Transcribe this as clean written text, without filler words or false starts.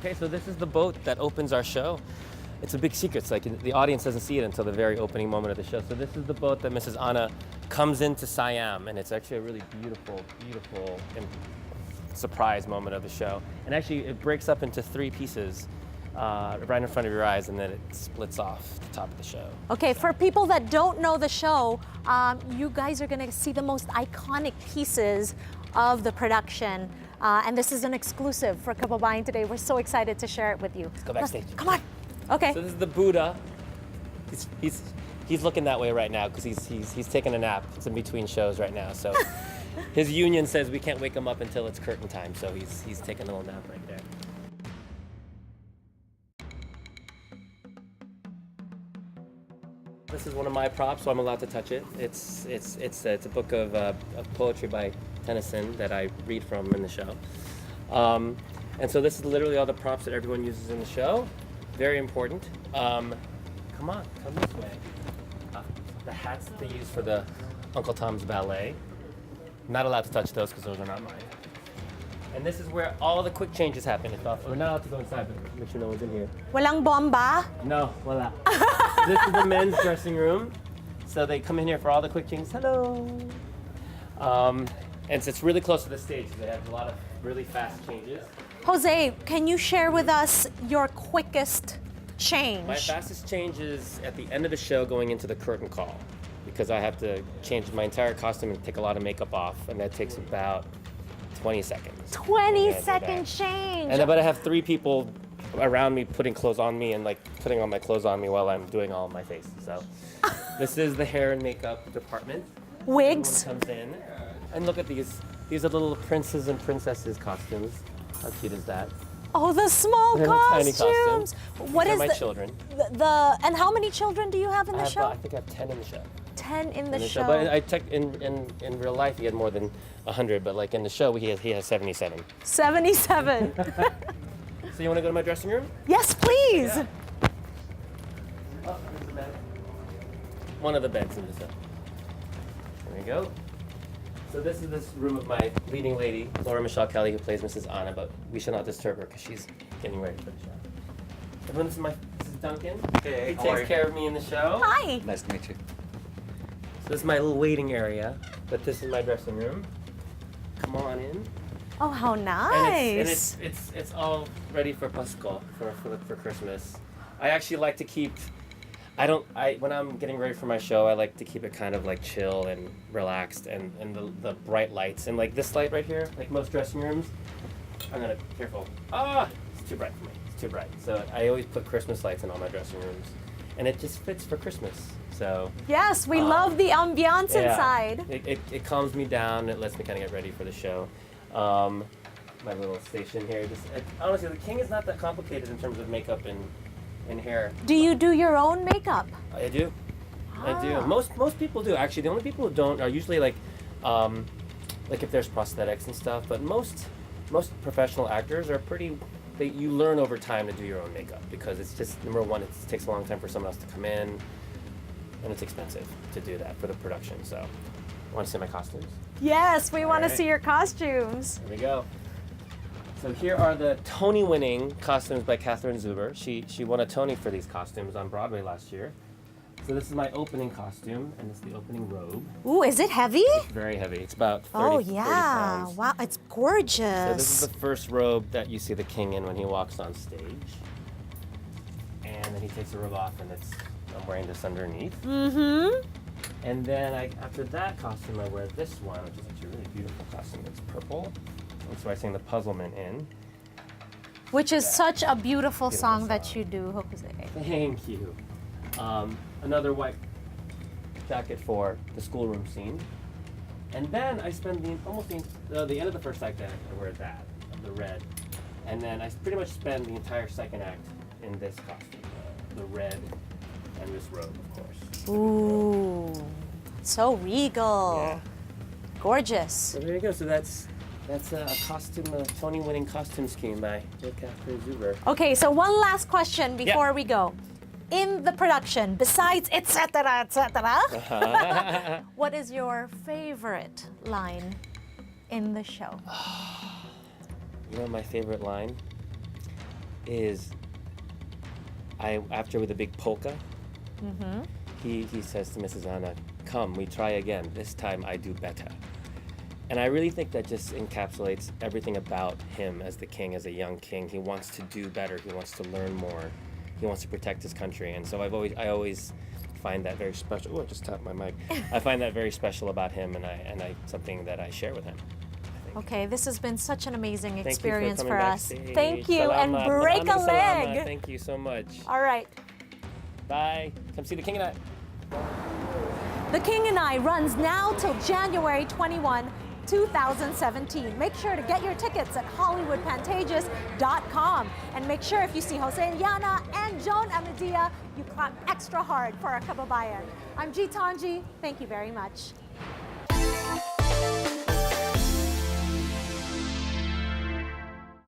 Okay, so this is the boat that opens our show. It's a big secret. It's like the audience doesn't see it until the very opening moment of the show. So this is the boat that Mrs. Llana comes into Siam, and it's actually a really beautiful, beautiful surprise moment of the show. And actually, it breaks up into 3 pieces right in front of your eyes, and then it splits off the top of the show. Okay, for people that don't know the show, you guys are gonna see the most iconic pieces of the production. And this is an exclusive for Kababayan Today. We're so excited to share it with you. Let's go backstage. Come on. Okay. So this is the Buddha. He's looking that way right now because he's taking a nap. It's in between shows right now. So his union says we can't wake him up until it's curtain time. So he's taking a little nap right there. This is one of my props, so I'm allowed to touch it. It's a book of poetry by Tennyson that I read from in the show. And so this is literally all the props that everyone uses in the show. Very important. Come this way. The hats that they use for the Uncle Tom's Ballet. Not allowed to touch those because those are not mine. And this is where all the quick changes happen. We're not allowed to go inside, but make sure no one's in here. Walang bomba? No, wala. This is the men's dressing room. So they come in here for all the quick changes. Hello. And so it's really close to the stage. So they have a lot of really fast changes. Jose, can you share with us your quickest change? My fastest change is at the end of the show going into the curtain call, because I have to change my entire costume and take a lot of makeup off, and that takes about 20 seconds. 20-second change. But I have 3 people around me putting clothes on me and like putting on my clothes on me while I'm doing all of my face. So this is the hair and makeup department. Wigs. Everyone comes in, and look at these. These are little princes and princesses costumes. How cute is that? Oh, the small costumes. Tiny costumes. What These is are my children? And how many children do you have in the show? I think I have 10 in the show. 10 in the show. But I checked in real life he had more than 100, but like in the show he has 77. 77. So you want to go to my dressing room? Yes, please. Yeah. Oh, there's the bed. One of the beds in the show. There we go. So this is this room of my leading lady, Laura Michelle Kelly, who plays Mrs. Llana, but we should not disturb her because she's getting ready for the show. Everyone, this is Duncan. Hey, he takes care of me in the show. Hi. Nice to meet you. So this is my little waiting area, but this is my dressing room. Come on in. Oh, how nice. And it's all ready for Pasko, for Christmas. I actually like to keep, when I'm getting ready for my show, I like to keep it kind of like chill and relaxed, and the bright lights. And like this light right here, like most dressing rooms, careful. It's too bright for me. It's too bright. So I always put Christmas lights in all my dressing rooms. And it just fits for Christmas. So yes, we love the ambiance inside. It calms me down. It lets me kind of get ready for the show. My little station here. Honestly, the King is not that complicated in terms of makeup and hair. Do you do your own makeup? I do. I do. Most people do. Actually, the only people who don't are usually like if there's prosthetics and stuff. But most professional actors are pretty. You learn over time to do your own makeup because it's just, number one, it takes a long time for someone else to come in, and it's expensive to do that for the production. So, want to see my costumes? Yes, we want to see your costumes. There we go. So here are the Tony-winning costumes by Catherine Zuber. She won a Tony for these costumes on Broadway last year. So this is my opening costume, and this is the opening robe. Ooh, is it heavy? It's very heavy. It's about 30, oh 30 yeah, pounds. wow, it's gorgeous. So this is the first robe that you see the King in when he walks on stage. And then he takes the robe off, and I'm wearing this underneath. Mm-hmm. And then after that costume, I wear this one, which is actually a really beautiful costume. It's purple. That's why I sing the Puzzlement in. Which is such a beautiful song that you do, Jose. Thank you. Another white jacket for the schoolroom scene. And then I spend the end of the first act, I wear that, the red. And then I pretty much spend the entire second act in this costume, the red and this robe, of course. Ooh, so regal. Yeah. Gorgeous. So there you go. So that's a costume, a Tony-winning costume scheme by Catherine Zuber. Okay, so one last question before we go. In the production, besides etc., etc., what is your favorite line in the show? You know my favorite line? is, after with the big polka, he says to Mrs. Llana, "Come, we try again. This time I do better." And I really think that just encapsulates everything about him as the king, as a young king. He wants to do better. He wants to learn more. He wants to protect his country. And so I always find that very special. Oh, I just tapped my mic. I find that very special about him, and something that I share with him. Okay, this has been such an amazing Thank you experience coming for us. backstage. Thank you, and Salamat. break a Maraming salamat. leg. Thank you so much. All right. Bye. Come see the king and I. The King and I runs now till January 21, 2017. Make sure to get your tickets at HollywoodPantages.com. And make sure if you see Jose and Llana and Joan Amedia, you clap extra hard for our Kababayan. I'm G. Tanji. Thank you very much.